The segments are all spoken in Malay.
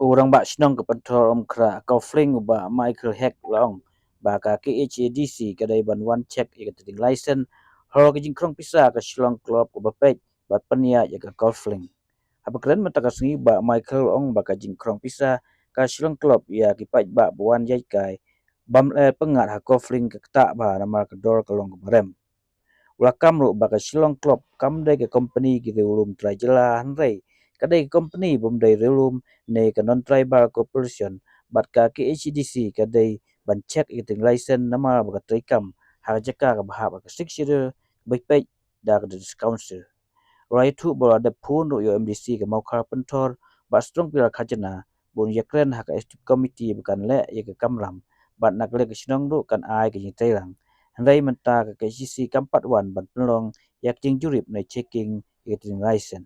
Orang bak senang ke pentor kra Golflink ba Michael Hack long ba ka Khadc kadai ban one check ya keting license hor ke jingkrong Pisa ke Shillong Club ko bapet bat penia ya ke Golflink. Apa keren mata kasengi ba Michael ong ba ka jingkrong Pisa ka Shillong Club ya ki Paidbah buan jai kai bam pengat ha Golflink ke tak ba nama ke dor ke long ke barem. Ulah kamru ba ka Shillong Club kam dai ke company ki ulum trai jela hanrei kadai company bum dai relum ne ka non tribal corporation bat ka KHDC kadai ban check iting license nama ba ka kam ha jaka ka bahab ka sixire baik baik da ka council right tu bola da pun yo MDC ka mau khar pentor ba strong pira khajana bun yakren ha ka estate committee bukan le ya ka kamram bat nak le ka sinong ru kan ai ka jing tailang handai menta ka KHDC kampat wan ban penlong yak jing jurip na checking iting license.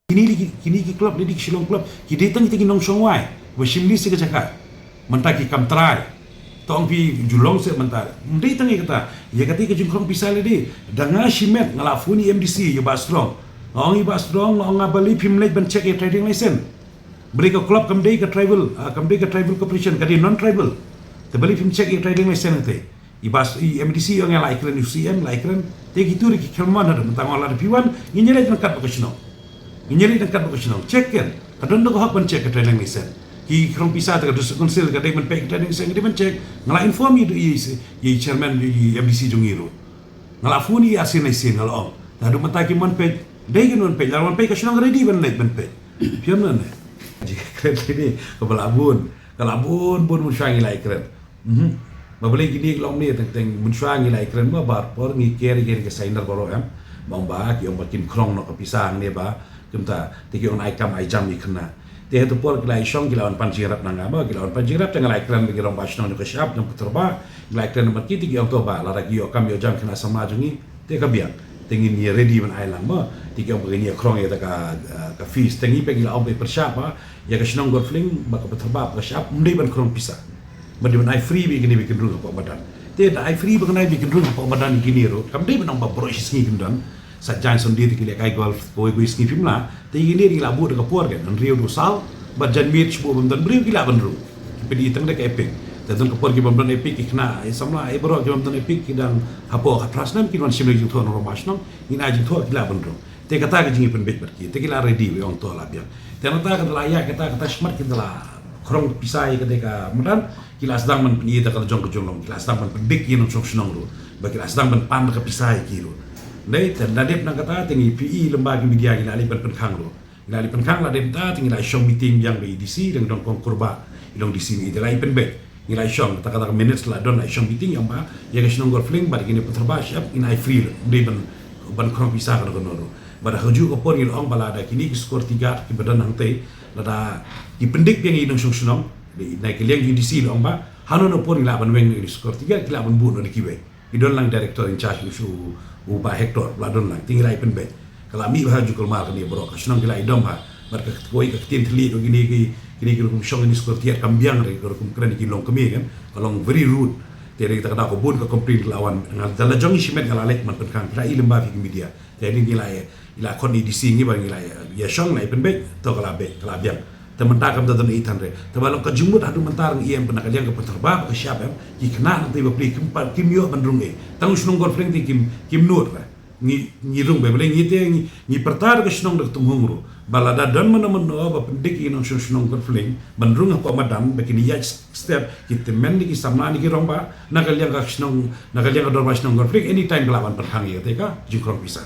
Kini klub ni Shillong Club kita tang kita nong songwai wasimli se kecakap mentah ki kam try tong pi julong se mentah mendai tang kata ya kata ke jingkrong Pisa le di danga simet ngalafuni MDC ya ba strong ong ba strong ong abali pimlet ban check ya trading license beri ke klub kam dei ke tribal corporation kadi non tribal te beli pim check ya trading license te ibas MDC yang laikren UCM laikren te gitu ri kelman ada mentang olah piwan nginyele dekat profesional Menyeri dekat vocational check kan kadang nak hak check ke training license ki Khrong Pisa tak ada konsil kadai men pay training license dia men check ngala inform you chairman di MDC jungiru ngala funi asin license ngala om dah do mentaki men pay dai kan men pay lawan pay ka senang ready ben men pay piam nan jika keren ini kebalabun kalabun pun musyangi lai keren babeli gini long ni teng musyangi lai keren ba bar por ngi keri ke signer baro em bang ba ki om bakin Khrong no ka pisang ni ba kita tiki on aikam aijam ikna te tu por kila isong kila on panjirap nanga ba kila on panjirap tengah laikran bagi orang basno ni kesyap nam puterba laikran mat kiti ki to ba la ragi okam yo jam kena sama jungi te ka biang tengin ni ready man ailang ba tiki on bagi ni Khrong ya ka fees tengi pe kila on pe persyapa ya ka senong Golflink ba ka puterba ka syap mendai ban Khrong Pisa mendai ban ai free bi kini bikin ru ka badan te ai free ba kana bikin ru ka badan kini ro kam dei ban ba bro sini kindan sajjan sendiri kile kai golf koi ski film lah tegi ni ring labu dekat por kan rio do sal bajan mit sebu benda beri gila benru pedi tang dek epic dan ke por ki benda epic ikna samla ai bro ki benda epic kidang hapo hatrasnam ki non simle jing thon romasno ina jing thon gila benru te kata ke jing pen bet berki te gila ready we on to la biang te nata ka layak kata smart kita la Khrong Pisa ke deka medan kila sedang men peni ta ka jong ke jong kila sedang men pedik ki non sok senong ru ba kila sedang men pan ke Pisa ki ru Dai dan nadep nak kata tinggi PE lembaga media gila ali penkhang lo. Gila ali penkhang lah dem ta tinggi la show meeting yang di DC dan dong kurba ilong di sini ide lai penbet. Gila show kata minutes lah don la show meeting yang ba ya ke senong Golflink bar gini puterba siap in I free dei ban Khrong Pisa ka no. Bar haju ko por ilong bala ada kini skor 3 ki badan nang tei lada di pendik yang ilong senong di naik liang di DC long ba hanu no por ila ban weng di skor 3 kila ban bu no di kiwe. Idon lang director in charge usu uba hektor ladon lang tinggal ai penbet kalau mi bahaju kelmar ni bro kasenang gila idom ha barka koi ka tin tli do gini ki kum shong ni skor tiat kambiang re ko kum kren ki long kemi kan kalau very rude tiada kita kata ko bun ka complain lawan ngal dala jong simet ngala lek man penkang ra ilemba fi media jadi gila ila kon di singi bang gila ya shong lai penbet to kala be kala biang tementak kam dadan itan re tabalong ka jumut adu mentar iem penak liang ka terba ka siap em ki kena nanti bapli kempat kimyo bandrung tang senong Golflink ti kim nur ra ni rung be bele ni te ni pertar ka senong dak tumhungru balada dan mana ba pendik ino senong Golflink bandrung ko madam bekini ya step ki temen ni ki samani ki romba nagal liang ka senong nagal liang ka dorba senong Golflink anytime lawan perhang ya te ka jingkrong Pisa